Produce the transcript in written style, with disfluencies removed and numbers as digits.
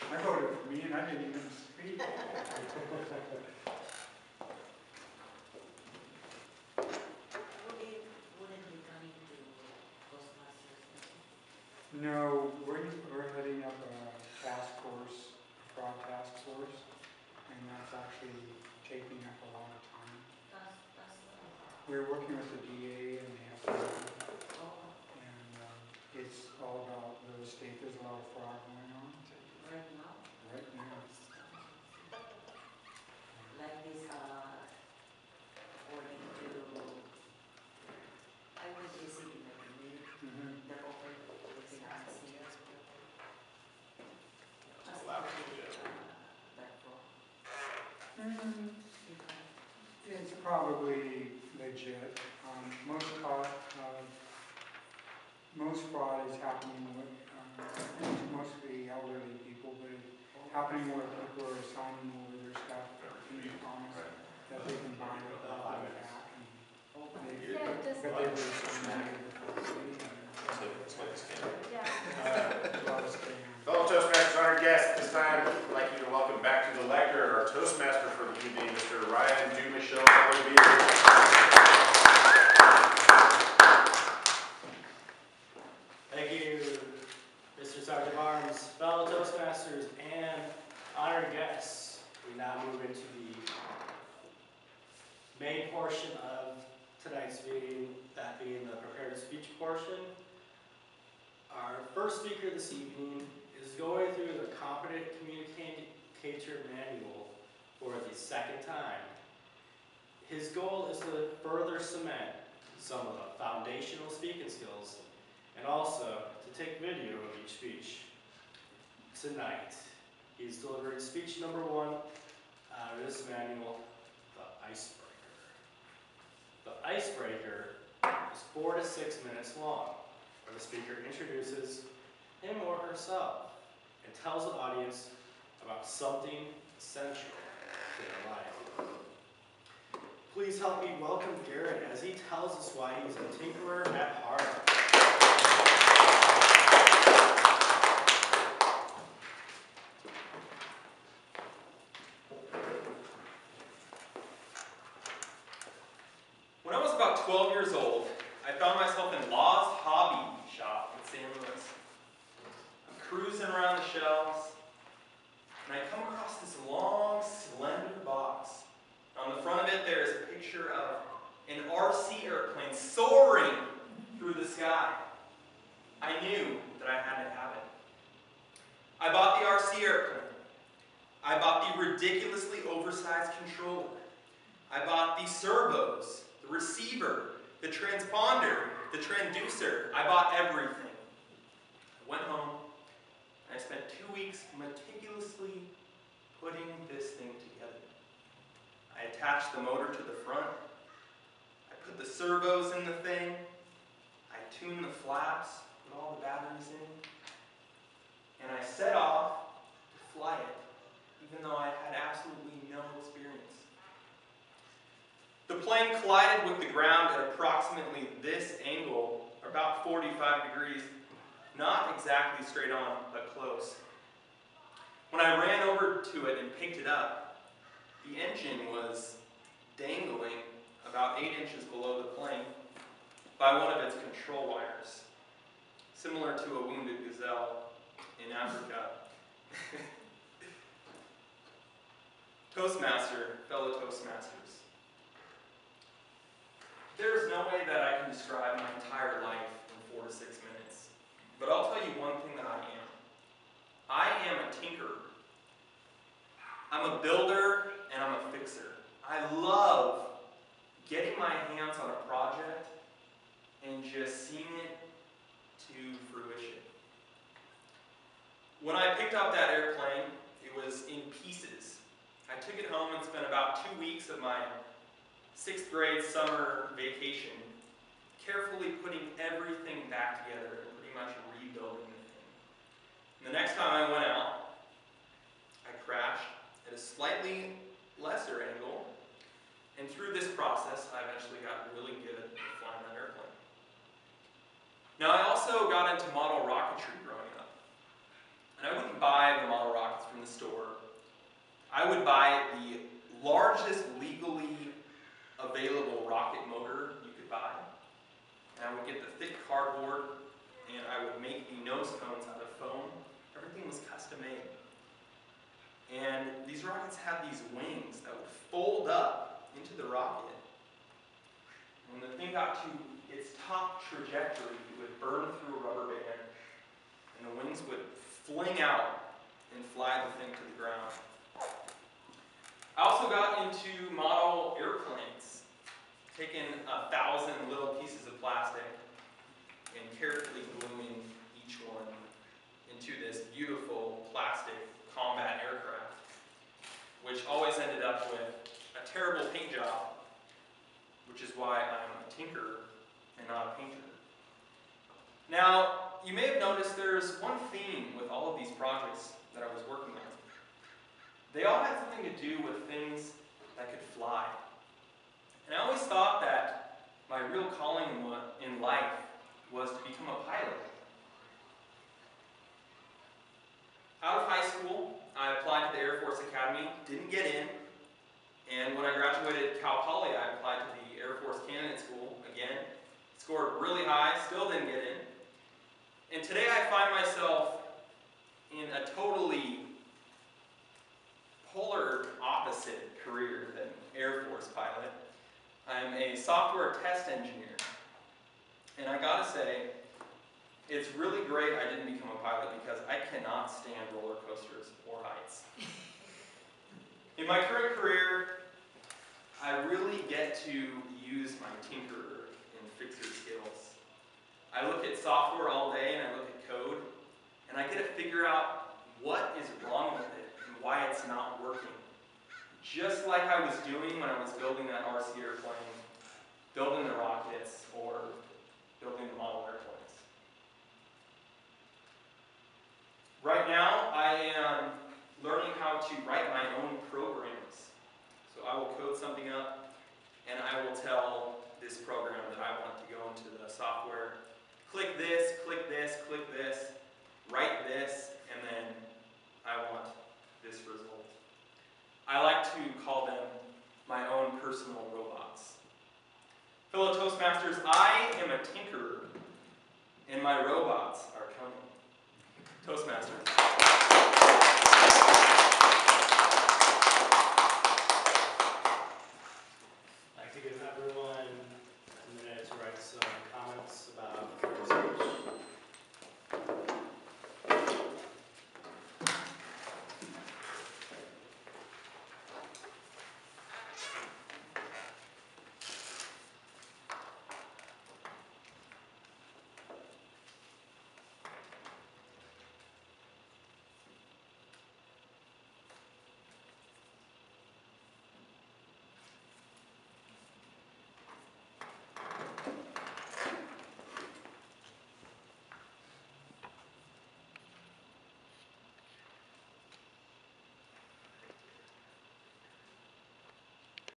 I voted for me and I didn't even speak. Wouldn't be coming to Toastmasters? No, we're heading up a task force, fraud task force, and that's actually taking up a lot of time. That's We're working with the DA and the FBI, oh, and it's all about real estate. There's a lot of fraud going on right now. right now. Like this, according to, I was visiting the community, the open finance here. As like It's probably legit. Most fraud is happening with mostly elderly people, but it's happening where people are signing over their stuff and they promise that they can buy it back, and they really sign it before Fellow Toastmasters, honored guests, at this time I'd like you to welcome back to the lectern our Toastmaster for the evening, Mr. Ryan Dumichel. Thank you, Mr. Sergeant of Arms, fellow Toastmasters, and honored guests. We now move into the main portion of tonight's meeting, that being the prepared speech portion. Our first speaker this evening is going through the Competent Communicator Manual for the second time. His goal is to further cement some of the foundational speaking skills and also to take video of each speech. Tonight, he's delivering speech number 1 out of this manual, the icebreaker. The icebreaker is 4 to 6 minutes long, where the speaker introduces him or herself and tells the audience about something essential to their life. Please help me welcome Garrett as he tells us why he's a tinkerer at heart. When I was about 12 years old, I found myself in Law's hobby shop in San Luis. I'm cruising around the shelves, and I come across this long, slender box. On the front of it, there is a picture of an RC airplane soaring through the sky. I knew that I had to have it. I bought the RC airplane. I bought the ridiculously oversized controller. I bought the servos, the receiver, the transponder, the transducer. I bought everything. I went home, and I spent 2 weeks meticulously putting this thing together. I attached the motor to the front. I put the servos in the thing. I tuned the flaps, put all the batteries in. And I set off to fly it, even though I had absolutely no experience. The plane collided with the ground at approximately this angle, or about 45 degrees, not exactly straight on, but close. When I ran over to it and picked it up, the engine was dangling about 8 inches below the plane by one of its control wires, similar to a wounded gazelle in Africa. Toastmaster, fellow Toastmasters. There is no way that I can describe my entire life in 4 to 6 minutes, but I'll tell you one thing that I am. I am a tinkerer. I'm a builder and I'm a fixer. I love getting my hands on a project and just seeing it to fruition. When I picked up that airplane, it was in pieces. I took it home and spent about 2 weeks of my 6th grade summer vacation carefully putting everything back together and pretty much rebuilding the thing. And the next time I went out, I crashed at a slightly lesser angle, and through this process, I eventually got really good at flying that airplane. Now, I also got into model rocketry growing up, and I wouldn't buy the model rocket I would buy the largest legally available rocket motor you could buy. And I would get the thick cardboard, and I would make the nose cones out of foam. Everything was custom made. And these rockets had these wings that would fold up into the rocket. When the thing got to its top trajectory, it would burn through a rubber band, and the wings would fling out and fly the thing to the ground. I also got into model airplanes, taking 1,000 little pieces of plastic and carefully gluing each one into this beautiful plastic combat aircraft, which always ended up with a terrible paint job, which is why I'm a tinkerer and not a painter. Now, you may have noticed there's one theme with all of these projects that I was working on. They all had something to do with things that could fly. And I always thought that my real calling in life was to become a pilot. Out of high school, I applied to the Air Force Academy, didn't get in. And when I graduated Cal Poly, I applied to the Air Force Candidate School again. Scored really high, still didn't get in. And today I find myself in a totally polar opposite career than Air Force pilot. I'm a software test engineer. And I gotta say, it's really great I didn't become a pilot because I cannot stand roller coasters or heights. In my current career, I really get to use my tinkerer and fixer skills. I look at software all day and I look at code, and I get to figure out what is wrong with it and why it's not working. Just like I was doing when I was building that RC airplane, building the rockets, or building the model airplanes. Right now, I am learning how to write my own programs. So I will code something up, and I will tell this program that I want to go into the software. Click this, click this, click this, write this, and then I want this result. I like to call them my own personal robots. Fellow Toastmasters, I am a tinkerer, and my robots are coming. Toastmasters.